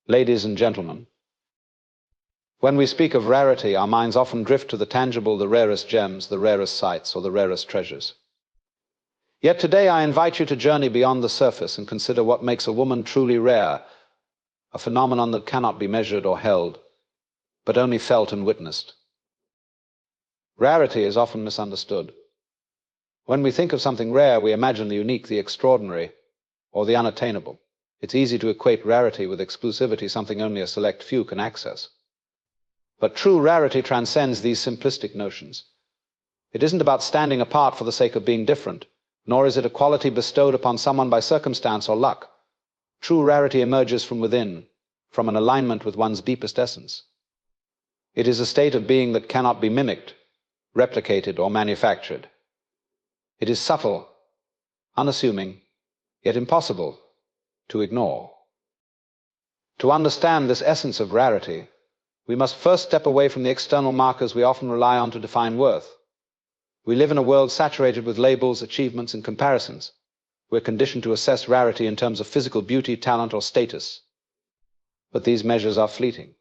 Ladies and gentlemen, when we speak of rarity, our minds often drift to the tangible, the rarest gems, the rarest sights, or the rarest treasures. Yet today I invite you to journey beyond the surface and consider what makes a woman truly rare, a phenomenon that cannot be measured or held, but only felt and witnessed. Rarity is often misunderstood. When we think of something rare, we imagine the unique, the extraordinary, or the unattainable. It's easy to equate rarity with exclusivity, something only a select few can access. But true rarity transcends these simplistic notions. It isn't about standing apart for the sake of being different, nor is it a quality bestowed upon someone by circumstance or luck. True rarity emerges from within, from an alignment with one's deepest essence. It is a state of being that cannot be mimicked, replicated, or manufactured. It is subtle, unassuming, yet impossible to ignore. To understand this essence of rarity, we must first step away from the external markers we often rely on to define worth. We live in a world saturated with labels, achievements, and comparisons. We're conditioned to assess rarity in terms of physical beauty, talent, or status. But these measures are fleeting.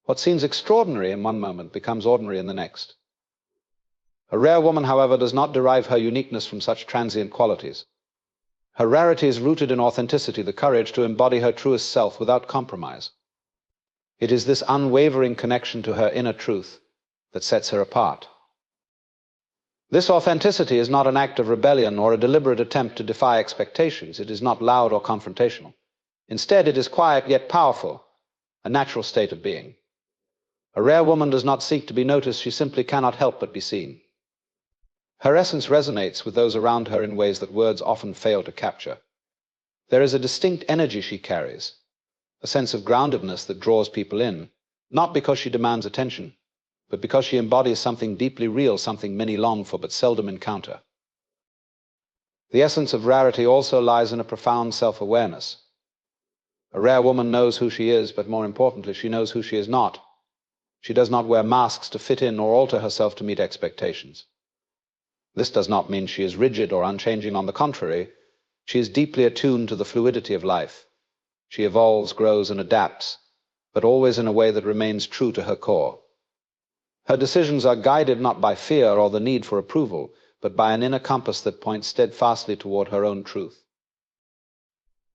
What seems extraordinary in one moment becomes ordinary in the next. A rare woman, however, does not derive her uniqueness from such transient qualities. Her rarity is rooted in authenticity, the courage to embody her truest self without compromise. It is this unwavering connection to her inner truth that sets her apart. This authenticity is not an act of rebellion or a deliberate attempt to defy expectations. It is not loud or confrontational. Instead, it is quiet yet powerful, a natural state of being. A rare woman does not seek to be noticed, she simply cannot help but be seen. Her essence resonates with those around her in ways that words often fail to capture. There is a distinct energy she carries, a sense of groundedness that draws people in, not because she demands attention, but because she embodies something deeply real, something many long for but seldom encounter. The essence of rarity also lies in a profound self-awareness. A rare woman knows who she is, but more importantly, she knows who she is not. She does not wear masks to fit in or alter herself to meet expectations. This does not mean she is rigid or unchanging. On the contrary, she is deeply attuned to the fluidity of life. She evolves, grows, and adapts, but always in a way that remains true to her core. Her decisions are guided not by fear or the need for approval, but by an inner compass that points steadfastly toward her own truth.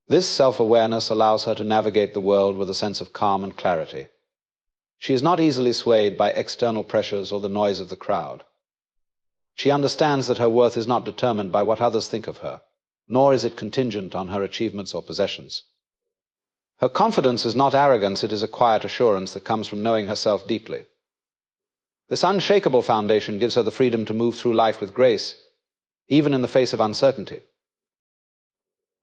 This self-awareness allows her to navigate the world with a sense of calm and clarity. She is not easily swayed by external pressures or the noise of the crowd. She understands that her worth is not determined by what others think of her, nor is it contingent on her achievements or possessions. Her confidence is not arrogance, it is a quiet assurance that comes from knowing herself deeply. This unshakable foundation gives her the freedom to move through life with grace, even in the face of uncertainty.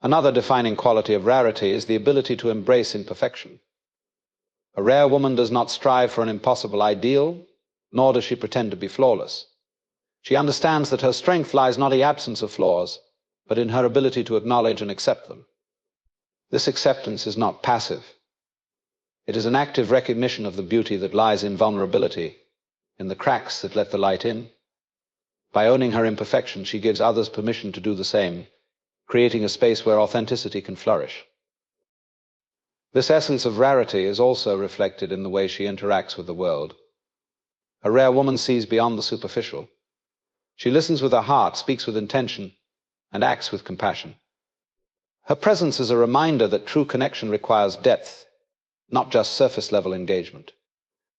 Another defining quality of rarity is the ability to embrace imperfection. A rare woman does not strive for an impossible ideal, nor does she pretend to be flawless. She understands that her strength lies not in the absence of flaws, but in her ability to acknowledge and accept them. This acceptance is not passive. It is an active recognition of the beauty that lies in vulnerability, in the cracks that let the light in. By owning her imperfection, she gives others permission to do the same, creating a space where authenticity can flourish. This essence of rarity is also reflected in the way she interacts with the world. A rare woman sees beyond the superficial. She listens with her heart, speaks with intention, and acts with compassion. Her presence is a reminder that true connection requires depth, not just surface-level engagement.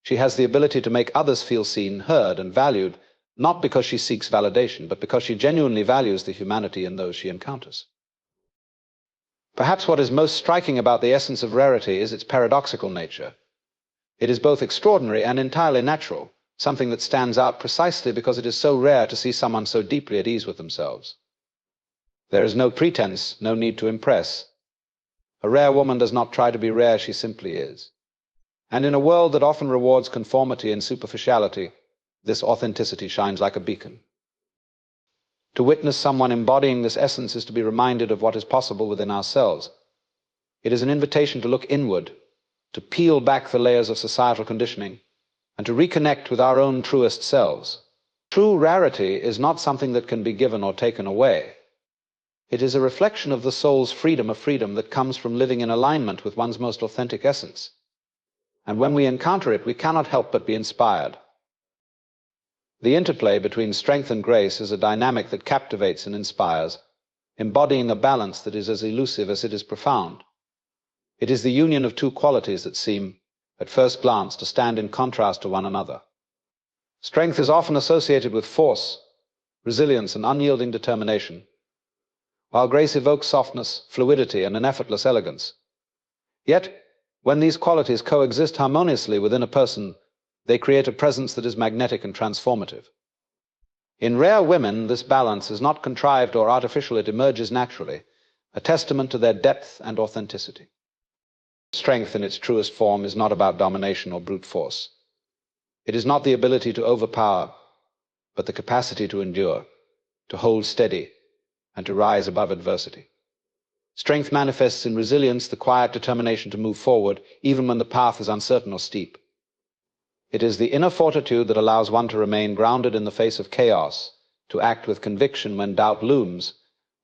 She has the ability to make others feel seen, heard, and valued, not because she seeks validation, but because she genuinely values the humanity in those she encounters. Perhaps what is most striking about the essence of rarity is its paradoxical nature. It is both extraordinary and entirely natural, something that stands out precisely because it is so rare to see someone so deeply at ease with themselves. There is no pretense, no need to impress. A rare woman does not try to be rare, she simply is. And in a world that often rewards conformity and superficiality, this authenticity shines like a beacon. To witness someone embodying this essence is to be reminded of what is possible within ourselves. It is an invitation to look inward, to peel back the layers of societal conditioning, and to reconnect with our own truest selves. True rarity is not something that can be given or taken away. It is a reflection of the soul's freedom, a freedom that comes from living in alignment with one's most authentic essence. And when we encounter it, we cannot help but be inspired. The interplay between strength and grace is a dynamic that captivates and inspires, embodying a balance that is as elusive as it is profound. It is the union of two qualities that seem, at first glance, to stand in contrast to one another. Strength is often associated with force, resilience, and unyielding determination, while grace evokes softness, fluidity, and an effortless elegance. Yet, when these qualities coexist harmoniously within a person, they create a presence that is magnetic and transformative. In rare women, this balance is not contrived or artificial, it emerges naturally, a testament to their depth and authenticity. Strength in its truest form is not about domination or brute force. It is not the ability to overpower, but the capacity to endure, to hold steady, and to rise above adversity. Strength manifests in resilience, the quiet determination to move forward, even when the path is uncertain or steep. It is the inner fortitude that allows one to remain grounded in the face of chaos, to act with conviction when doubt looms,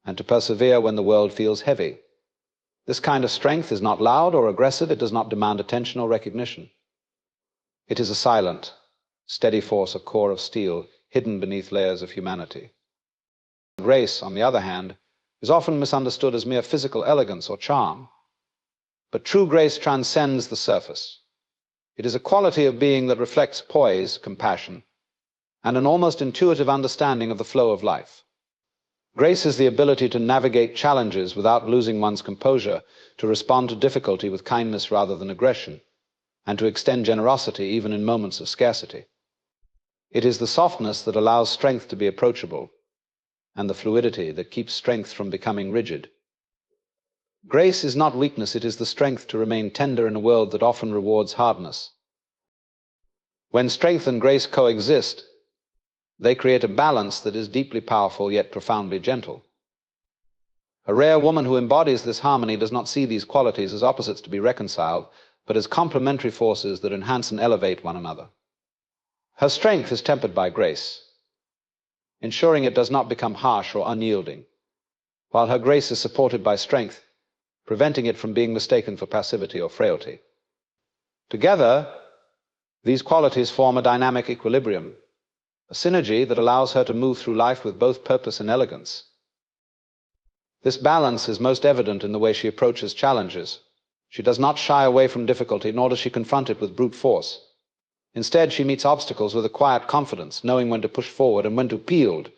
and to persevere when the world feels heavy. This kind of strength is not loud or aggressive, it does not demand attention or recognition. It is a silent, steady force, a core of steel, hidden beneath layers of humanity. Grace, on the other hand, is often misunderstood as mere physical elegance or charm. But true grace transcends the surface. It is a quality of being that reflects poise, compassion, and an almost intuitive understanding of the flow of life. Grace is the ability to navigate challenges without losing one's composure, to respond to difficulty with kindness rather than aggression, and to extend generosity even in moments of scarcity. It is the softness that allows strength to be approachable, and the fluidity that keeps strength from becoming rigid. Grace is not weakness, it is the strength to remain tender in a world that often rewards hardness. When strength and grace coexist, they create a balance that is deeply powerful yet profoundly gentle. A rare woman who embodies this harmony does not see these qualities as opposites to be reconciled, but as complementary forces that enhance and elevate one another. Her strength is tempered by grace, ensuring it does not become harsh or unyielding, while her grace is supported by strength, preventing it from being mistaken for passivity or frailty. Together, these qualities form a dynamic equilibrium, a synergy that allows her to move through life with both purpose and elegance. This balance is most evident in the way she approaches challenges. She does not shy away from difficulty, nor does she confront it with brute force. Instead, she meets obstacles with a quiet confidence, knowing when to push forward and when to yield.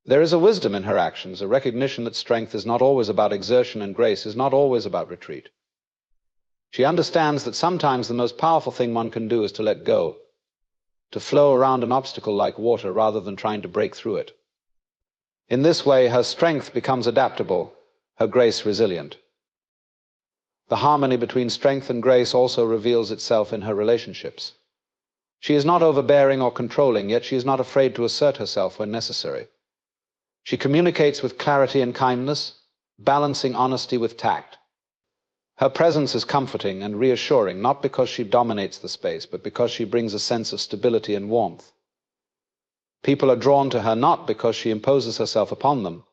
There is a wisdom in her actions, a recognition that strength is not always about exertion and grace is not always about retreat. She understands that sometimes the most powerful thing one can do is to let go, to flow around an obstacle like water rather than trying to break through it. In this way, her strength becomes adaptable, her grace resilient. The harmony between strength and grace also reveals itself in her relationships. She is not overbearing or controlling, yet she is not afraid to assert herself when necessary. She communicates with clarity and kindness, balancing honesty with tact. Her presence is comforting and reassuring, not because she dominates the space, but because she brings a sense of stability and warmth. People are drawn to her not because she imposes herself upon them,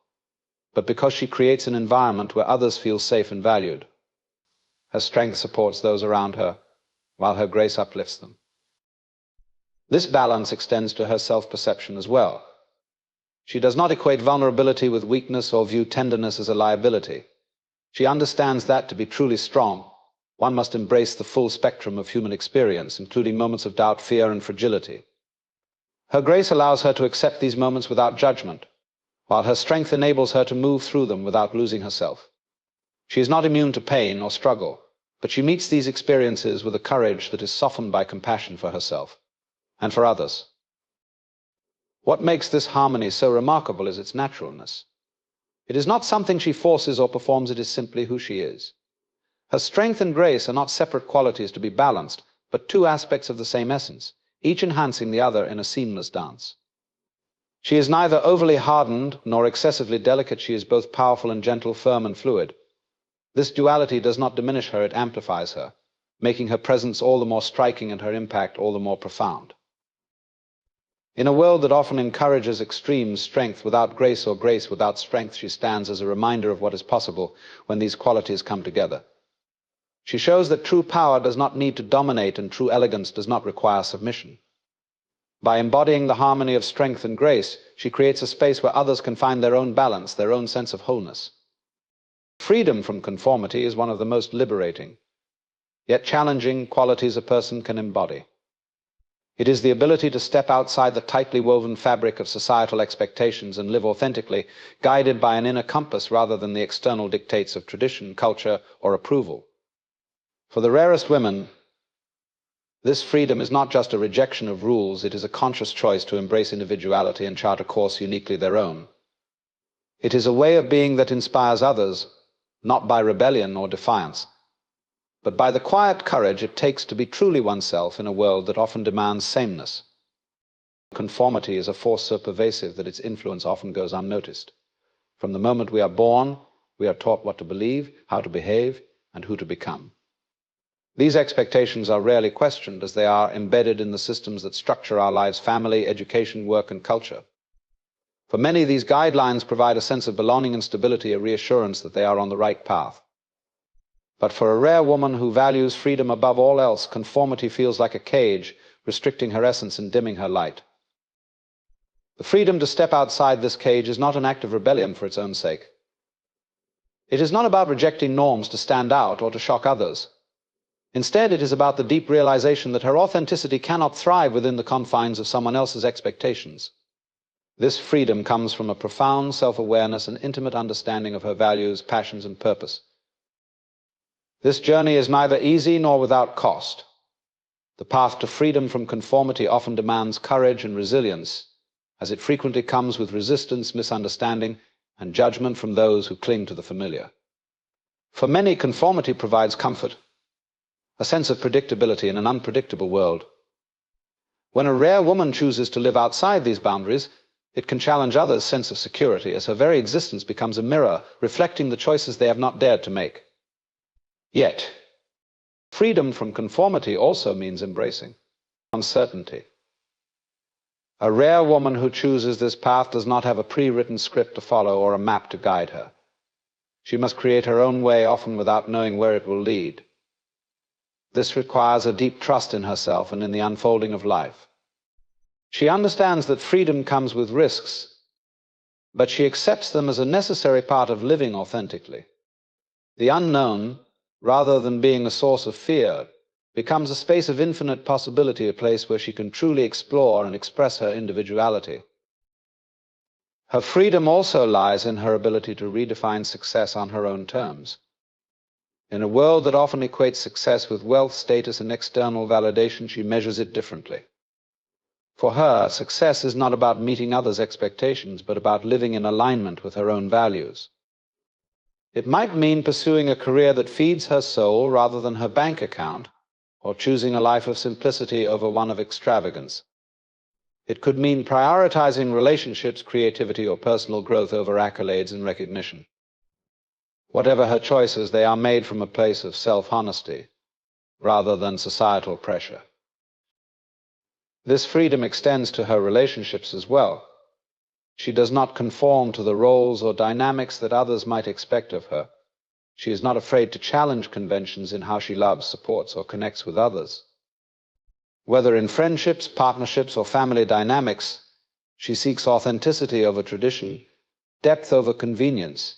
but because she creates an environment where others feel safe and valued. Her strength supports those around her, while her grace uplifts them. This balance extends to her self-perception as well. She does not equate vulnerability with weakness or view tenderness as a liability. She understands that to be truly strong, one must embrace the full spectrum of human experience, including moments of doubt, fear, and fragility. Her grace allows her to accept these moments without judgment, while her strength enables her to move through them without losing herself. She is not immune to pain or struggle, but she meets these experiences with a courage that is softened by compassion for herself and for others. What makes this harmony so remarkable is its naturalness. It is not something she forces or performs, it is simply who she is. Her strength and grace are not separate qualities to be balanced, but two aspects of the same essence, each enhancing the other in a seamless dance. She is neither overly hardened nor excessively delicate, she is both powerful and gentle, firm and fluid. This duality does not diminish her, it amplifies her, making her presence all the more striking and her impact all the more profound. In a world that often encourages extreme strength without grace or grace without strength, she stands as a reminder of what is possible when these qualities come together. She shows that true power does not need to dominate and true elegance does not require submission. By embodying the harmony of strength and grace, she creates a space where others can find their own balance, their own sense of wholeness. Freedom from conformity is one of the most liberating, yet challenging qualities a person can embody. It is the ability to step outside the tightly woven fabric of societal expectations and live authentically, guided by an inner compass rather than the external dictates of tradition, culture, or approval. For the rarest women, this freedom is not just a rejection of rules, it is a conscious choice to embrace individuality and chart a course uniquely their own. It is a way of being that inspires others, not by rebellion or defiance, but by the quiet courage it takes to be truly oneself in a world that often demands sameness. Conformity is a force so pervasive that its influence often goes unnoticed. From the moment we are born, we are taught what to believe, how to behave, and who to become. These expectations are rarely questioned as they are embedded in the systems that structure our lives: family, education, work, and culture. For many, these guidelines provide a sense of belonging and stability, a reassurance that they are on the right path. But for a rare woman who values freedom above all else, conformity feels like a cage, restricting her essence and dimming her light. The freedom to step outside this cage is not an act of rebellion for its own sake. It is not about rejecting norms to stand out or to shock others. Instead, it is about the deep realization that her authenticity cannot thrive within the confines of someone else's expectations. This freedom comes from a profound self-awareness and intimate understanding of her values, passions, and purpose. This journey is neither easy nor without cost. The path to freedom from conformity often demands courage and resilience, as it frequently comes with resistance, misunderstanding, and judgment from those who cling to the familiar. For many, conformity provides comfort, a sense of predictability in an unpredictable world. When a rare woman chooses to live outside these boundaries, it can challenge others' sense of security, as her very existence becomes a mirror reflecting the choices they have not dared to make. Yet, freedom from conformity also means embracing uncertainty. A rare woman who chooses this path does not have a pre-written script to follow or a map to guide her. She must create her own way, often without knowing where it will lead. This requires a deep trust in herself and in the unfolding of life. She understands that freedom comes with risks, but she accepts them as a necessary part of living authentically. The unknown, rather than being a source of fear, becomes a space of infinite possibility, a place where she can truly explore and express her individuality. Her freedom also lies in her ability to redefine success on her own terms. In a world that often equates success with wealth, status, and external validation, she measures it differently. For her, success is not about meeting others' expectations, but about living in alignment with her own values. It might mean pursuing a career that feeds her soul rather than her bank account, or choosing a life of simplicity over one of extravagance. It could mean prioritizing relationships, creativity, or personal growth over accolades and recognition. Whatever her choices, they are made from a place of self-honesty rather than societal pressure. This freedom extends to her relationships as well. She does not conform to the roles or dynamics that others might expect of her. She is not afraid to challenge conventions in how she loves, supports, or connects with others. Whether in friendships, partnerships, or family dynamics, she seeks authenticity over tradition, depth over convenience.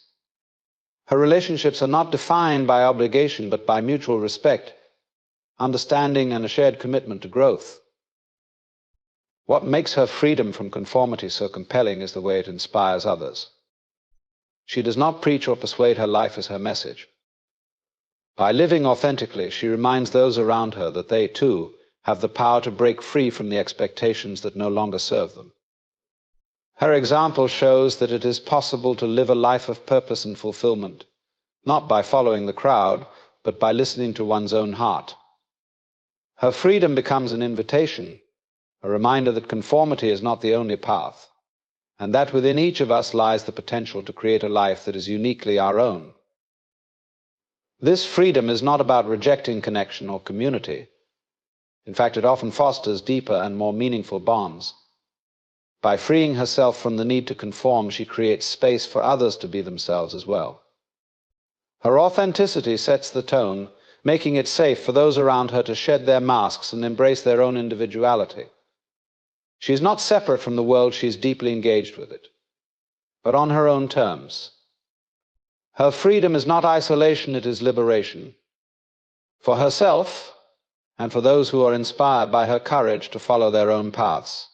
Her relationships are not defined by obligation, but by mutual respect, understanding, and a shared commitment to growth. What makes her freedom from conformity so compelling is the way it inspires others. She does not preach or persuade, her life is her message. By living authentically, she reminds those around her that they, too, have the power to break free from the expectations that no longer serve them. Her example shows that it is possible to live a life of purpose and fulfillment, not by following the crowd, but by listening to one's own heart. Her freedom becomes an invitation, a reminder that conformity is not the only path, and that within each of us lies the potential to create a life that is uniquely our own. This freedom is not about rejecting connection or community. In fact, it often fosters deeper and more meaningful bonds. By freeing herself from the need to conform, she creates space for others to be themselves as well. Her authenticity sets the tone, making it safe for those around her to shed their masks and embrace their own individuality. She is not separate from the world, she is deeply engaged with it, but on her own terms. Her freedom is not isolation, it is liberation. For herself, and for those who are inspired by her courage to follow their own paths.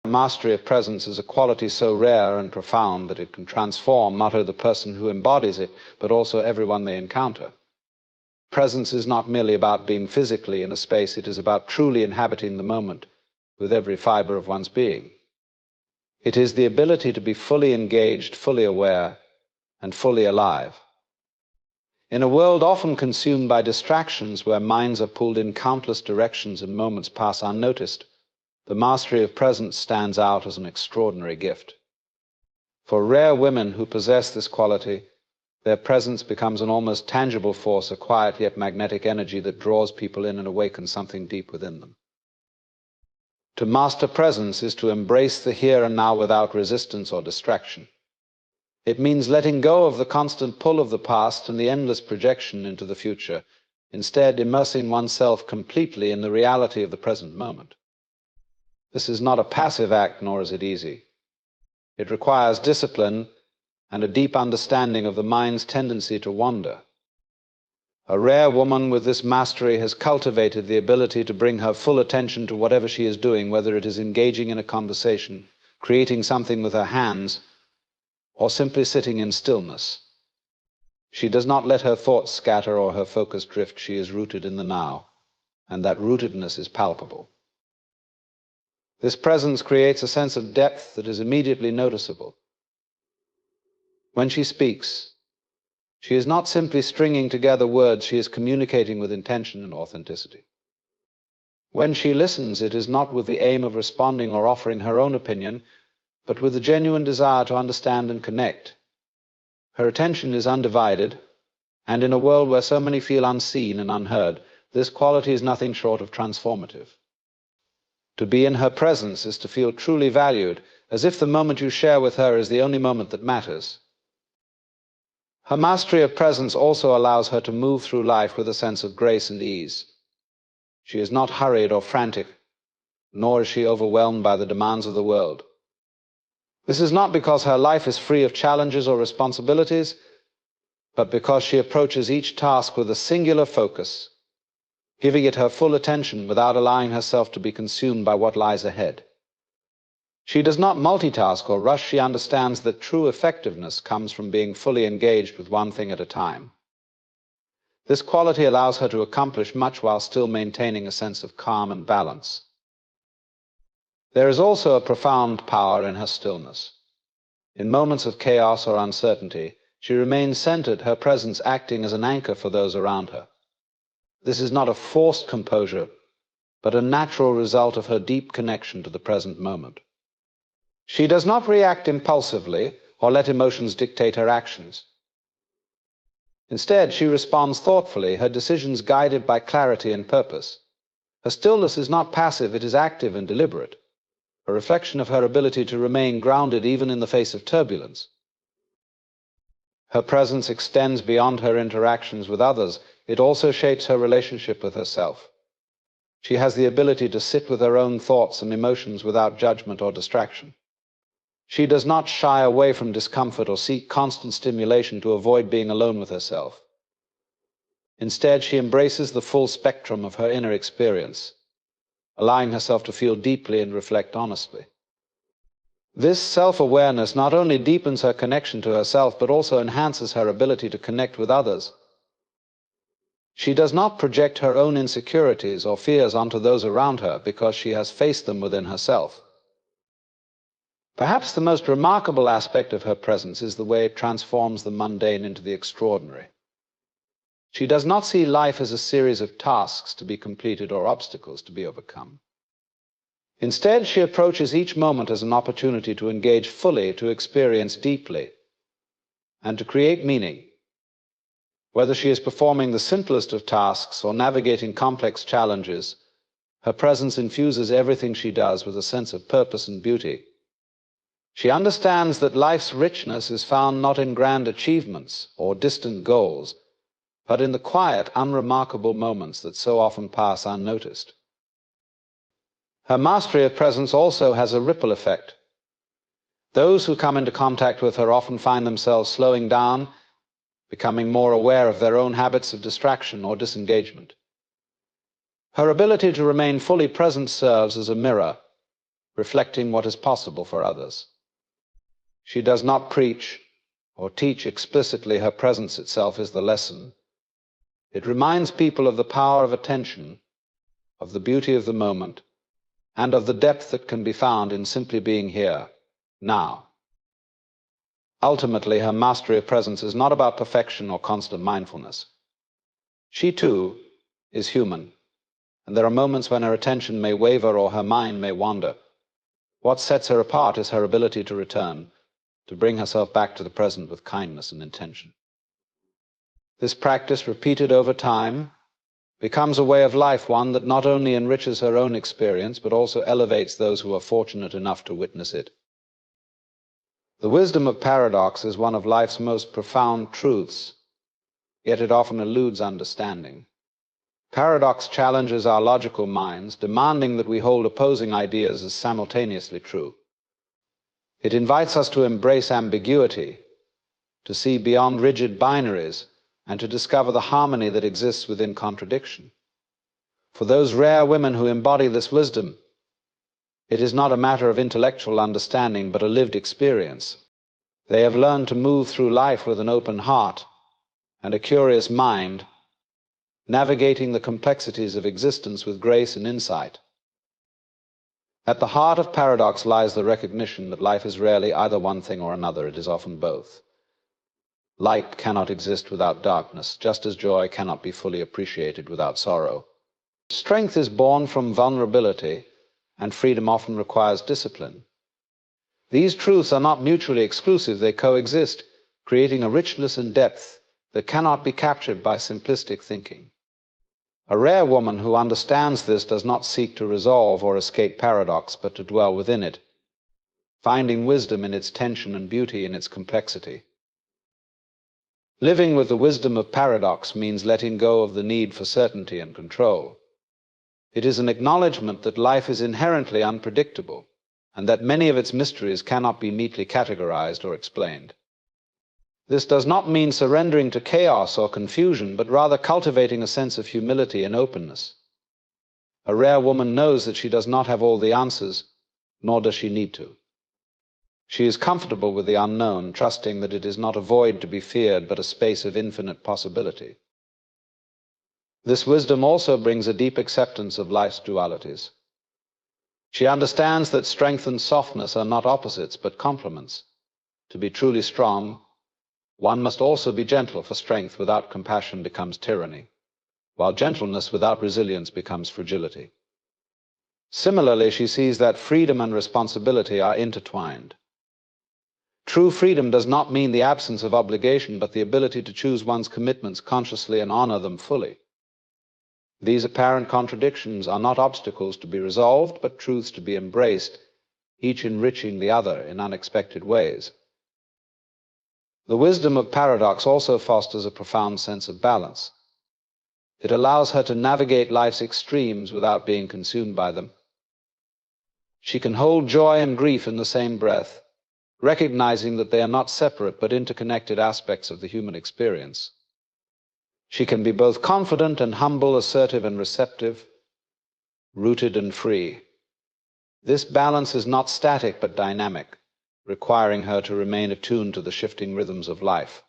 Mastery of presence is a quality so rare and profound that it can transform not only the person who embodies it, but also everyone they encounter. Presence is not merely about being physically in a space, it is about truly inhabiting the moment with every fiber of one's being. It is the ability to be fully engaged, fully aware, and fully alive. In a world often consumed by distractions, where minds are pulled in countless directions and moments pass unnoticed, the mastery of presence stands out as an extraordinary gift. For rare women who possess this quality, their presence becomes an almost tangible force, a quiet yet magnetic energy that draws people in and awakens something deep within them. To master presence is to embrace the here and now without resistance or distraction. It means letting go of the constant pull of the past and the endless projection into the future, instead immersing oneself completely in the reality of the present moment. This is not a passive act, nor is it easy. It requires discipline and a deep understanding of the mind's tendency to wander. A rare woman with this mastery has cultivated the ability to bring her full attention to whatever she is doing, whether it is engaging in a conversation, creating something with her hands, or simply sitting in stillness. She does not let her thoughts scatter or her focus drift. She is rooted in the now, and that rootedness is palpable. This presence creates a sense of depth that is immediately noticeable. When she speaks, she is not simply stringing together words, she is communicating with intention and authenticity. When she listens, it is not with the aim of responding or offering her own opinion, but with a genuine desire to understand and connect. Her attention is undivided, and in a world where so many feel unseen and unheard, this quality is nothing short of transformative. To be in her presence is to feel truly valued, as if the moment you share with her is the only moment that matters. Her mastery of presence also allows her to move through life with a sense of grace and ease. She is not hurried or frantic, nor is she overwhelmed by the demands of the world. This is not because her life is free of challenges or responsibilities, but because she approaches each task with a singular focus, giving it her full attention without allowing herself to be consumed by what lies ahead. She does not multitask or rush. She understands that true effectiveness comes from being fully engaged with one thing at a time. This quality allows her to accomplish much while still maintaining a sense of calm and balance. There is also a profound power in her stillness. In moments of chaos or uncertainty, she remains centered, her presence acting as an anchor for those around her. This is not a forced composure, but a natural result of her deep connection to the present moment. She does not react impulsively or let emotions dictate her actions. Instead, she responds thoughtfully, her decisions guided by clarity and purpose. Her stillness is not passive, it is active and deliberate, a reflection of her ability to remain grounded even in the face of turbulence. Her presence extends beyond her interactions with others. It also shapes her relationship with herself. She has the ability to sit with her own thoughts and emotions without judgment or distraction. She does not shy away from discomfort or seek constant stimulation to avoid being alone with herself. Instead, she embraces the full spectrum of her inner experience, allowing herself to feel deeply and reflect honestly. This self-awareness not only deepens her connection to herself, but also enhances her ability to connect with others. She does not project her own insecurities or fears onto those around her because she has faced them within herself. Perhaps the most remarkable aspect of her presence is the way it transforms the mundane into the extraordinary. She does not see life as a series of tasks to be completed or obstacles to be overcome. Instead, she approaches each moment as an opportunity to engage fully, to experience deeply, and to create meaning. Whether she is performing the simplest of tasks or navigating complex challenges, Her presence infuses everything she does with a sense of purpose and beauty. She understands that life's richness is found not in grand achievements or distant goals, but in the quiet, unremarkable moments that so often pass unnoticed. Her mastery of presence also has a ripple effect. Those who come into contact with her often find themselves slowing down, becoming more aware of their own habits of distraction or disengagement. Her ability to remain fully present serves as a mirror, reflecting what is possible for others. She does not preach or teach explicitly. Her presence itself is the lesson. It reminds people of the power of attention, of the beauty of the moment, and of the depth that can be found in simply being here, now. Ultimately, her mastery of presence is not about perfection or constant mindfulness. She, too, is human, and there are moments when her attention may waver or her mind may wander. What sets her apart is her ability to return, to bring herself back to the present with kindness and intention. This practice, repeated over time, becomes a way of life, one that not only enriches her own experience, but also elevates those who are fortunate enough to witness it. The wisdom of paradox is one of life's most profound truths, yet it often eludes understanding. Paradox challenges our logical minds, demanding that we hold opposing ideas as simultaneously true. It invites us to embrace ambiguity, to see beyond rigid binaries, and to discover the harmony that exists within contradiction. For those rare women who embody this wisdom, it is not a matter of intellectual understanding, but a lived experience. They have learned to move through life with an open heart and a curious mind, navigating the complexities of existence with grace and insight. At the heart of paradox lies the recognition that life is rarely either one thing or another. It is often both. Light cannot exist without darkness, just as joy cannot be fully appreciated without sorrow. Strength is born from vulnerability, and freedom often requires discipline. These truths are not mutually exclusive. They coexist, creating a richness and depth that cannot be captured by simplistic thinking. A rare woman who understands this does not seek to resolve or escape paradox, but to dwell within it, finding wisdom in its tension and beauty in its complexity. Living with the wisdom of paradox means letting go of the need for certainty and control. It is an acknowledgement that life is inherently unpredictable, and that many of its mysteries cannot be neatly categorized or explained. This does not mean surrendering to chaos or confusion, but rather cultivating a sense of humility and openness. A rare woman knows that she does not have all the answers, nor does she need to. She is comfortable with the unknown, trusting that it is not a void to be feared, but a space of infinite possibility. This wisdom also brings a deep acceptance of life's dualities. She understands that strength and softness are not opposites, but complements. To be truly strong, one must also be gentle, for strength without compassion becomes tyranny, while gentleness without resilience becomes fragility. Similarly, she sees that freedom and responsibility are intertwined. True freedom does not mean the absence of obligation, but the ability to choose one's commitments consciously and honor them fully. These apparent contradictions are not obstacles to be resolved, but truths to be embraced, each enriching the other in unexpected ways. The wisdom of paradox also fosters a profound sense of balance. It allows her to navigate life's extremes without being consumed by them. She can hold joy and grief in the same breath, recognizing that they are not separate but interconnected aspects of the human experience. She can be both confident and humble, assertive and receptive, rooted and free. This balance is not static but dynamic, requiring her to remain attuned to the shifting rhythms of life.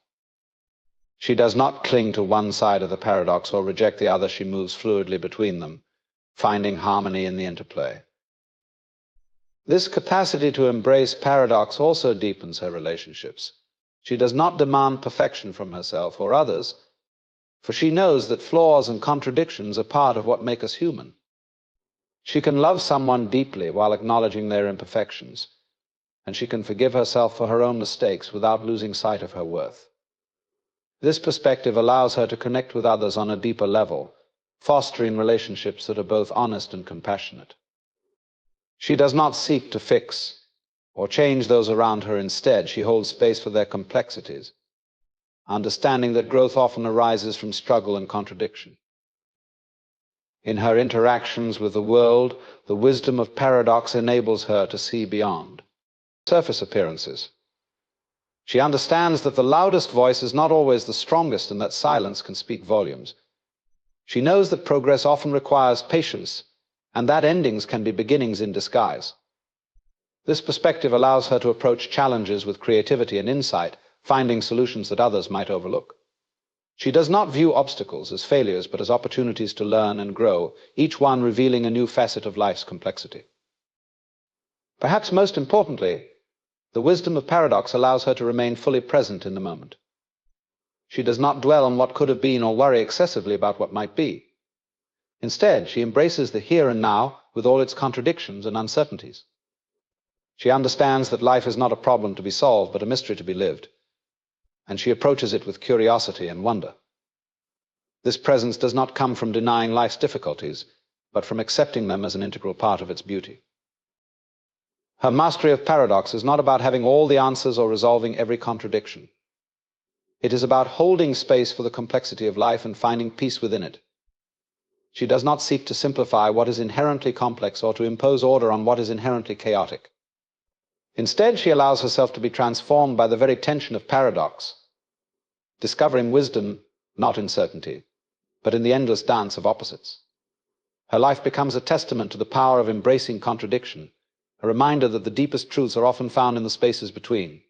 She does not cling to one side of the paradox or reject the other. She moves fluidly between them, finding harmony in the interplay. This capacity to embrace paradox also deepens her relationships. She does not demand perfection from herself or others, for she knows that flaws and contradictions are part of what make us human. She can love someone deeply while acknowledging their imperfections, and she can forgive herself for her own mistakes without losing sight of her worth. This perspective allows her to connect with others on a deeper level, fostering relationships that are both honest and compassionate. She does not seek to fix or change those around her. Instead, she holds space for their complexities, understanding that growth often arises from struggle and contradiction. In her interactions with the world, the wisdom of paradox enables her to see beyond surface appearances. She understands that the loudest voice is not always the strongest and that silence can speak volumes. She knows that progress often requires patience and that endings can be beginnings in disguise. This perspective allows her to approach challenges with creativity and insight, finding solutions that others might overlook. She does not view obstacles as failures, but as opportunities to learn and grow, each one revealing a new facet of life's complexity. Perhaps most importantly, the wisdom of paradox allows her to remain fully present in the moment. She does not dwell on what could have been or worry excessively about what might be. Instead, she embraces the here and now with all its contradictions and uncertainties. She understands that life is not a problem to be solved, but a mystery to be lived, and she approaches it with curiosity and wonder. This presence does not come from denying life's difficulties, but from accepting them as an integral part of its beauty. Her mastery of paradox is not about having all the answers or resolving every contradiction. It is about holding space for the complexity of life and finding peace within it. She does not seek to simplify what is inherently complex or to impose order on what is inherently chaotic. Instead, she allows herself to be transformed by the very tension of paradox, discovering wisdom not in certainty, but in the endless dance of opposites. Her life becomes a testament to the power of embracing contradiction, a reminder that the deepest truths are often found in the spaces between.